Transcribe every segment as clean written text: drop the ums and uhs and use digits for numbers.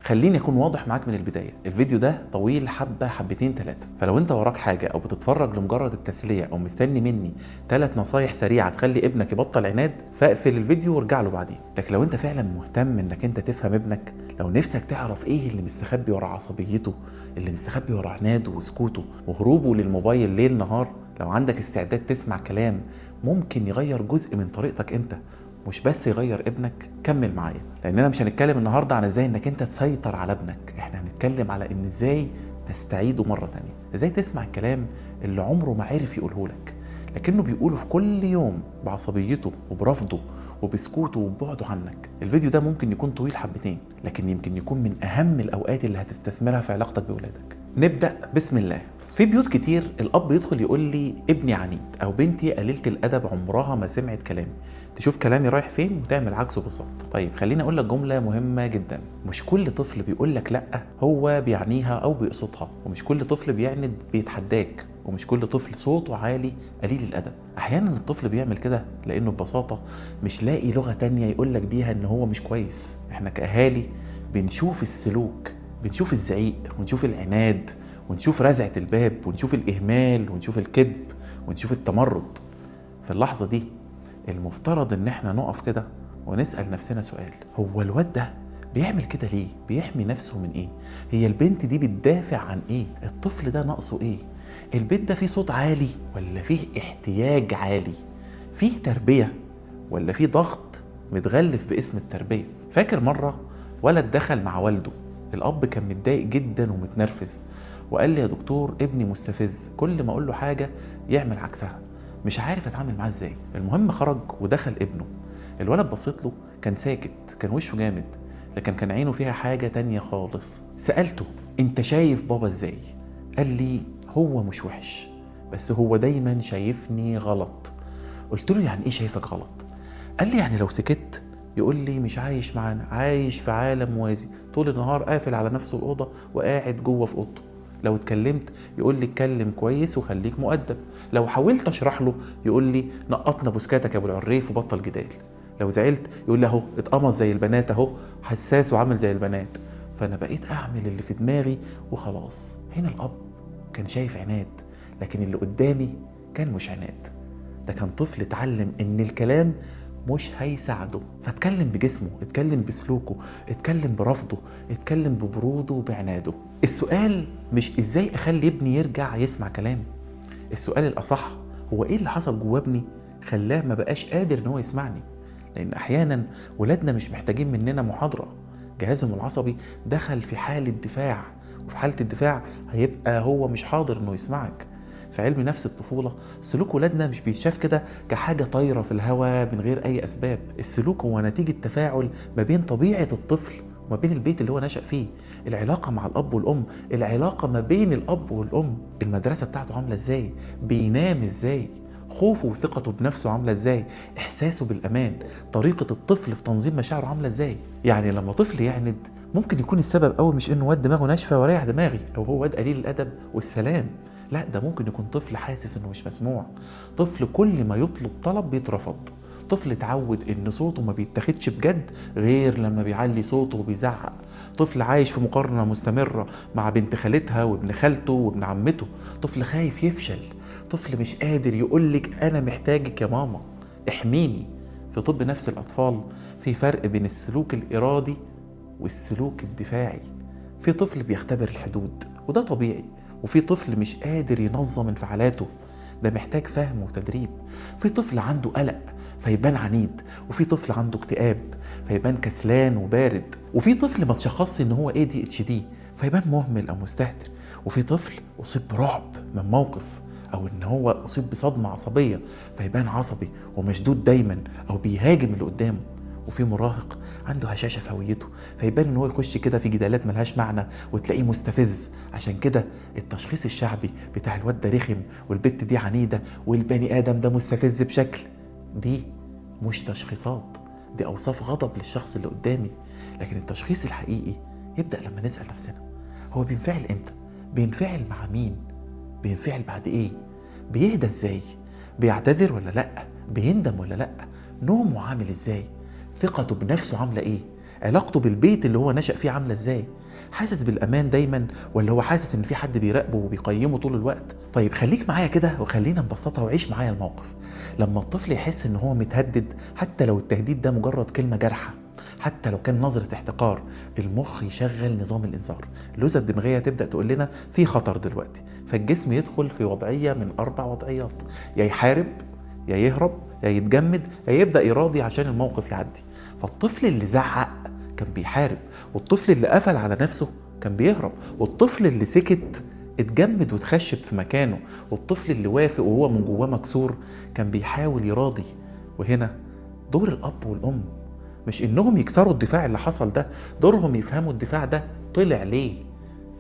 خليني اكون واضح معاك من البدايه، الفيديو ده طويل حبه حبتين ثلاثه، فلو انت وراك حاجه او بتتفرج لمجرد التسليه او مستني مني 3 نصايح سريعه تخلي ابنك يبطل عناد، فاقفل الفيديو وارجع له بعدين. لكن لو انت فعلا مهتم انك انت تفهم ابنك، لو نفسك تعرف ايه اللي مستخبي ورا عصبيته، اللي مستخبي ورا عناده وسكوته وهروبه للموبايل ليل نهار، لو عندك استعداد تسمع كلام ممكن يغير جزء من طريقتك انت مش بس يغير ابنك، كمل معايا. لاننا مش هنتكلم النهارده عن ازاي انك انت تسيطر على ابنك، احنا هنتكلم على ان ازاي تستعيده مره تانية، ازاي تسمع الكلام اللي عمره ما عرف يقوله لك لكنه بيقوله في كل يوم بعصبيته وبرفضه وبسكوته وبعده عنك. الفيديو ده ممكن يكون طويل حبتين، لكن يمكن يكون من اهم الاوقات اللي هتستثمرها في علاقتك بولادك. نبدأ بسم الله. في بيوت كتير الاب يدخل يقول لي ابني عنيد او بنتي قليله الادب عمرها ما سمعت كلامي، تشوف كلامي رايح فين وتعمل عكسه بالظبط. طيب خليني اقول لك جمله مهمه جدا، مش كل طفل بيقول لك لا هو بيعنيها او بيقصدها، ومش كل طفل بيعند بيتحداك، ومش كل طفل صوته عالي قليل الادب. احيانا الطفل بيعمل كده لانه ببساطه مش لاقي لغه تانية يقول لك بيها ان هو مش كويس. احنا كاهالي بنشوف السلوك، بنشوف الزعيق ونشوف العناد ونشوف رزعة الباب ونشوف الإهمال ونشوف الكذب ونشوف التمرد. في اللحظة دي المفترض إن احنا نقف كده ونسأل نفسنا سؤال، هو الواد ده بيعمل كده ليه؟ بيحمي نفسه من ايه؟ هي البنت دي بتدافع عن ايه؟ الطفل ده ناقصه ايه؟ البيت ده فيه صوت عالي ولا فيه احتياج عالي؟ فيه تربية ولا فيه ضغط متغلف باسم التربية؟ فاكر مرة ولد دخل مع والده، الأب كان متضايق جدا ومتنرفز وقال لي يا دكتور ابني مستفز، كل ما اقول له حاجه يعمل عكسها، مش عارف اتعامل معاه ازاي. المهم خرج ودخل ابنه، الولد بصيت له كان ساكت، كان وشه جامد، لكن كان عينه فيها حاجه تانية خالص. سالته انت شايف بابا ازاي؟ قال لي هو مش وحش بس هو دايما شايفني غلط. قلت له يعني ايه شايفك غلط؟ قال لي يعني لو سكت يقول لي مش عايش معانا، عايش في عالم موازي، طول النهار قافل على نفسه الأوضة وقاعد جوه في أوضته. لو اتكلمت يقول لي اتكلم كويس وخليك مؤدب، لو حاولت اشرح له يقول لي نقطنا بوسكاتك يا ابو العريف وبطل جدال، لو زعلت يقول لي اهو اتقمص زي البنات، اهو حساس وعامل زي البنات. فانا بقيت اعمل اللي في دماغي وخلاص. هنا الاب كان شايف عناد، لكن اللي قدامي كان مش عناد، ده كان طفل اتعلم ان الكلام مش هيساعده، فاتكلم بجسمه، اتكلم بسلوكه، اتكلم برفضه، اتكلم ببروده وبعناده. السؤال مش ازاي اخلي ابني يرجع يسمع كلامي، السؤال الاصح هو ايه اللي حصل جوه ابني خلاه ما بقاش قادر ان هو يسمعني. لان احيانا ولادنا مش محتاجين مننا محاضرة، جهازهم العصبي دخل في حالة دفاع، وفي حالة الدفاع هيبقى هو مش حاضر انه يسمعك. في علم نفس الطفولة سلوك ولادنا مش بيتشاف كده كحاجة طايرة في الهواء من غير أي أسباب، السلوك هو نتيجة تفاعل ما بين طبيعة الطفل وما بين البيت اللي هو نشأ فيه، العلاقة مع الأب والأم، العلاقة ما بين الأب والأم، المدرسة بتاعته عاملة إزاي، بينام إزاي، خوفه وثقته بنفسه عاملة إزاي، إحساسه بالأمان، طريقة الطفل في تنظيم مشاعره عاملة إزاي. يعني لما طفل يعند ممكن يكون السبب أول مش إنه واد دماغه ناشفة وريح دماغي أو هو واد قليل الأدب والسلام، لا، ده ممكن يكون طفل حاسس انه مش مسموع، طفل كل ما يطلب طلب بيترفض، طفل اتعود ان صوته ما بيتاخدش بجد غير لما بيعلي صوته وبيزعق، طفل عايش في مقارنة مستمرة مع بنت خالتها وابن خالته وابن عمته، طفل خايف يفشل، طفل مش قادر يقولك انا محتاجك يا ماما احميني. في طب نفس الاطفال في فرق بين السلوك الارادي والسلوك الدفاعي. في طفل بيختبر الحدود وده طبيعي، وفي طفل مش قادر ينظم انفعالاته، ده محتاج فهم وتدريب. في طفل عنده قلق فيبان عنيد، وفي طفل عنده اكتئاب فيبان كسلان وبارد، وفي طفل ما تشخصش ان هو ADHD فيبان مهمل او مستهتر، وفي طفل اصيب برعب من موقف او ان هو اصيب بصدمة عصبية فيبان عصبي ومشدود دايما او بيهاجم اللي قدامه، وفي مراهق عنده هشاشة في هويته فيبان ان هو يخش كده في جدالات ملهاش معنى وتلاقيه مستفز. عشان كده التشخيص الشعبي بتاع الواد ده رخم والبت دي عنيدة والبني ادم ده مستفز بشكل، دي مش تشخيصات، دي اوصاف غضب للشخص اللي قدامي. لكن التشخيص الحقيقي يبدأ لما نسأل نفسنا هو بينفعل امتى؟ بينفعل مع مين؟ بينفعل بعد ايه؟ بيهدى ازاي؟ بيعتذر ولا لا؟ بيندم ولا لا؟ نومه عامل ازاي؟ ثقته بنفسه عاملة ايه؟ علاقته بالبيت اللي هو نشأ فيه عاملة ازاي؟ حاسس بالامان دايما، ولا هو حاسس ان في حد بيراقبه وبيقيمه طول الوقت؟ طيب خليك معايا كده وخلينا نبسطها وعيش معايا الموقف. لما الطفل يحس ان هو متهدد، حتى لو التهديد ده مجرد كلمة جارحة، حتى لو كان نظرة احتقار، المخ يشغل نظام الانذار. اللوزة الدماغية تبدأ تقول لنا في خطر دلوقتي، فالجسم يدخل في وضعية من 4 وضعيات: يا يحارب، يا يهرب، يا يتجمد، يا يبدأ يراضي عشان الموقف يعدي. فالطفل اللي زعق كان بيحارب، والطفل اللي قفل على نفسه كان بيهرب، والطفل اللي سكت اتجمد وتخشب في مكانه، والطفل اللي وافق وهو من جواه مكسور كان بيحاول يراضي. وهنا دور الأب والأم مش إنهم يكسروا الدفاع اللي حصل ده، دورهم يفهموا الدفاع ده طلع ليه.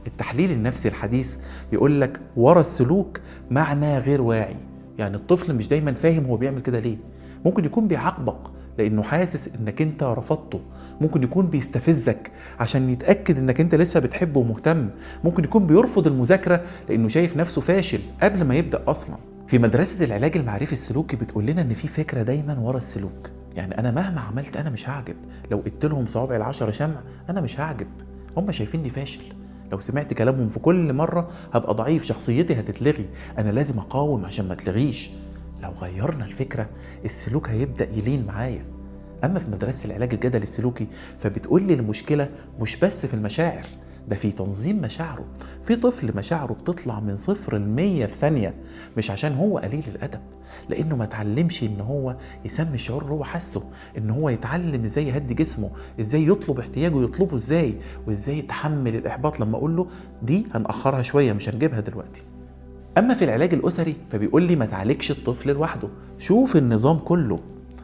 التحليل النفسي الحديث يقول لك ورا السلوك معنى غير واعي، يعني الطفل مش دايما فاهم هو بيعمل كده ليه. ممكن يكون بيعاقبك لانه حاسس انك انت رفضته، ممكن يكون بيستفزك عشان يتاكد انك انت لسه بتحبه ومهتم، ممكن يكون بيرفض المذاكره لانه شايف نفسه فاشل قبل ما يبدا اصلا. في مدرسه العلاج المعرفي السلوكي بتقول لنا ان في فكره دايما ورا السلوك، يعني انا مهما عملت انا مش هعجب، لو قلت لهم صوابع ال10 شمع انا مش هعجب، هم شايفيني فاشل، لو سمعت كلامهم في كل مرة هبقى ضعيف، شخصيتي هتتلغي، أنا لازم أقاوم عشان ما تلغيش. لو غيرنا الفكرة السلوك هيبدأ يلين معايا. أما في مدرسة العلاج الجدلي السلوكي فبتقول لي المشكلة مش بس في المشاعر، ده في تنظيم مشاعره. في طفل مشاعره بتطلع من 0 ل100 في ثانية، مش عشان هو قليل الأدب، لأنه ما تعلمش إن هو يسمي الشعور اللي هو حاسه، إن هو يتعلم إزاي يهدي جسمه، إزاي يطلب احتياجه يطلبه إزاي، وإزاي يتحمل الإحباط لما أقول له دي هنأخرها شوية مش هنجيبها دلوقتي. أما في العلاج الأسري فبيقول لي ما تعالجش الطفل لوحده، شوف النظام كله.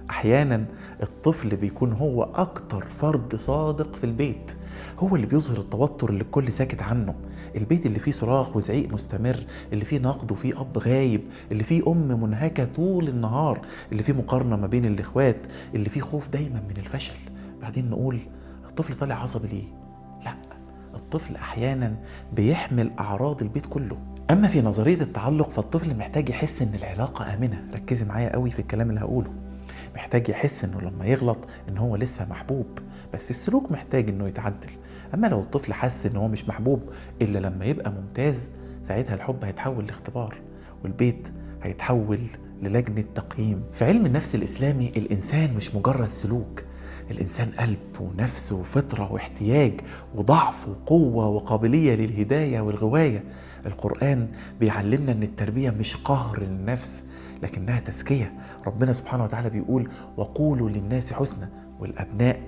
أحيانا الطفل بيكون هو أكتر فرد صادق في البيت، هو اللي بيظهر التوتر اللي الكل ساكت عنه، البيت اللي فيه صراخ وزعيق مستمر، اللي فيه نقد وفيه أب غايب، اللي فيه أم منهكة طول النهار، اللي فيه مقارنة ما بين الإخوات، اللي فيه خوف دايما من الفشل. بعدين نقول الطفل طالع عصبي ليه؟ لا، الطفل أحيانا بيحمل أعراض البيت كله. أما في نظرية التعلق فالطفل محتاج يحس إن العلاقة آمنة، ركزي معايا قوي في الكلام اللي هقوله، محتاج يحس إنه لما يغلط إن هو لسه محبوب، بس السلوك محتاج إنه يتعدل. أما لو الطفل حس إن هو مش محبوب إلا لما يبقى ممتاز، ساعتها الحب هيتحول لاختبار، والبيت هيتحول للجنة تقييم. في علم النفس الإسلامي الإنسان مش مجرد سلوك، الإنسان قلب ونفس وفطرة واحتياج وضعف وقوة وقابلية للهداية والغواية. القرآن بيعلمنا أن التربية مش قهر للنفس لكنها تزكية. ربنا سبحانه وتعالى بيقول وقولوا للناس حسنا، والأبناء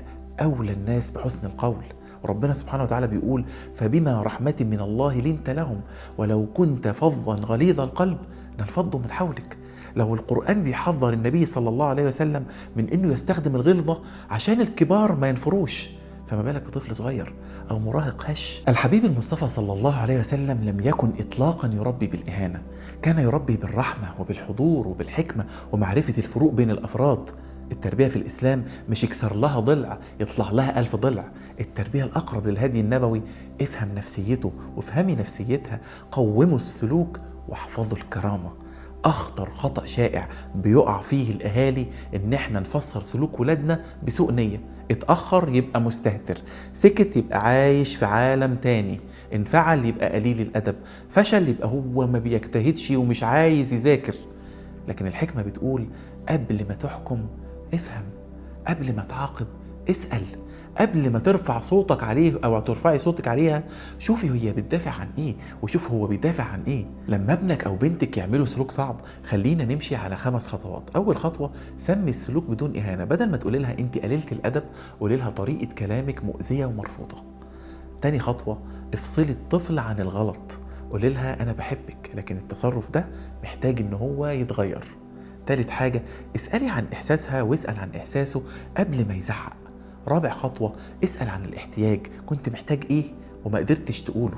أولى الناس بحسن القول. ربنا سبحانه وتعالى بيقول فبما رحمة من الله لنت لهم ولو كنت فظا غليظ القلب لانفضوا من حولك. لو القرآن بيحذر النبي صلى الله عليه وسلم من انه يستخدم الغلظة عشان الكبار ما ينفروش، فما بالك بطفل صغير او مراهق هش. الحبيب المصطفى صلى الله عليه وسلم لم يكن اطلاقا يربي بالاهانة، كان يربي بالرحمة وبالحضور وبالحكمة ومعرفة الفروق بين الافراد. التربية في الإسلام مش يكسر لها ضلع يطلع لها 1000 ضلع، التربية الأقرب للهدي النبوي افهم نفسيته وافهمي نفسيتها، قوموا السلوك واحفظوا الكرامة. أخطر خطأ شائع بيقع فيه الأهالي إن احنا نفسر سلوك ولادنا بسوء نية، اتأخر يبقى مستهتر، سكت يبقى عايش في عالم تاني، انفعل يبقى قليل الأدب، فشل يبقى هو ما بيجتهدش ومش عايز يذاكر. لكن الحكمة بتقول قبل ما تحكم افهم، قبل ما تعاقب اسأل، قبل ما ترفع صوتك عليه او ترفعي صوتك عليها شوفي هي بتدافع عن ايه وشوف هو بيدافع عن ايه. لما ابنك او بنتك يعملوا سلوك صعب خلينا نمشي على 5 خطوات. اول خطوة سمي السلوك بدون اهانة، بدل ما تقولي لها انت قليلة الادب قولي لها طريقة كلامك مؤذية ومرفوضة. تاني خطوة افصلي الطفل عن الغلط، قولي لها انا بحبك لكن التصرف ده محتاج ان هو يتغير. تالت حاجة اسألي عن إحساسها واسأل عن إحساسه قبل ما يزعق. رابع خطوة اسأل عن الاحتياج، كنت محتاج إيه وما قدرتش تقوله.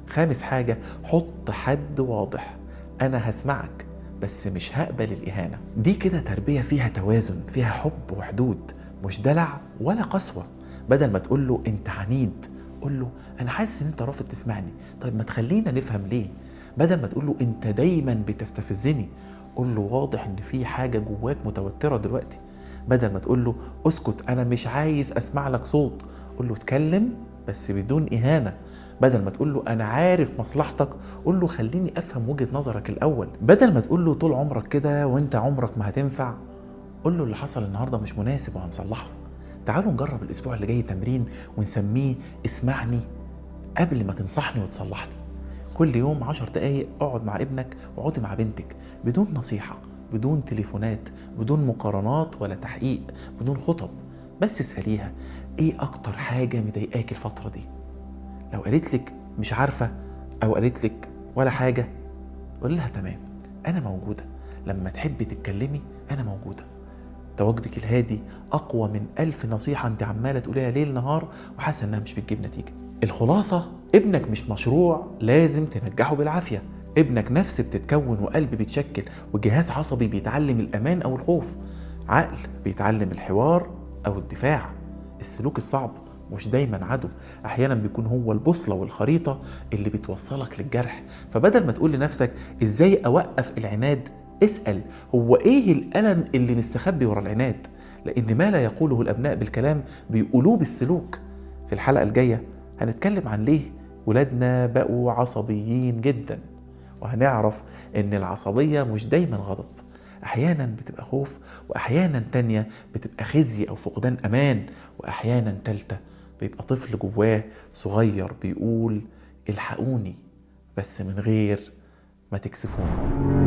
خامس حاجة حط حد واضح، أنا هسمعك بس مش هقبل الإهانة. دي كده تربية فيها توازن، فيها حب وحدود، مش دلع ولا قسوة. بدل ما تقول له أنت عنيد قول له أنا حاسس إن أنت رافض تسمعني، طيب ما تخلينا نفهم ليه. بدل ما تقول له أنت دايما بتستفزني قول له واضح ان في حاجة جواك متوترة دلوقتي. بدل ما تقول له اسكت انا مش عايز اسمع لك صوت قول له اتكلم بس بدون إهانة. بدل ما تقول له أنا عارف مصلحتك، قول له خليني أفهم وجهة نظرك الأول. بدل ما تقول له طول عمرك كده وأنت عمرك ما هتنفع، قول له اللي حصل النهاردة مش مناسب وهنصلحه. تعالوا نجرب الأسبوع اللي جاي تمرين ونسميه اسمعني قبل ما تنصحني وتصلحني. كل يوم 10 دقايق اقعد مع ابنك واقعدي مع بنتك بدون نصيحة، بدون تليفونات، بدون مقارنات ولا تحقيق، بدون خطب. بس اسأليها ايه اكتر حاجة مضايقاك الفترة دي؟ لو قالت لك مش عارفة او قالت لك ولا حاجة، قول لها تمام، انا موجودة. لما تحبي تتكلمي انا موجودة. تواجدك الهادي اقوى من 1000 نصيحة انت عمالة تقوليها ليل نهار وحاسة انها مش بتجيب نتيجة. الخلاصة، ابنك مش مشروع لازم تنجحه بالعافية. ابنك نفس بتتكون وقلب بيتشكل وجهاز عصبي بيتعلم الأمان أو الخوف، عقل بيتعلم الحوار أو الدفاع. السلوك الصعب مش دايما عدو، أحيانا بيكون هو البوصلة والخريطة اللي بتوصلك للجرح. فبدل ما تقول لنفسك إزاي أوقف العناد، اسأل هو إيه الألم اللي مستخبي ورا العناد، لأن ما لا يقوله الأبناء بالكلام بيقولوه بالسلوك. في الحلقة الجاية هنتكلم عن ليه ولادنا بقوا عصبيين جدا، وهنعرف ان العصبية مش دايما غضب، احيانا بتبقى خوف، واحيانا تانية بتبقى خزي او فقدان امان، واحيانا تالتة بيبقى طفل جواه صغير بيقول الحقوني بس من غير ما تكسفوني.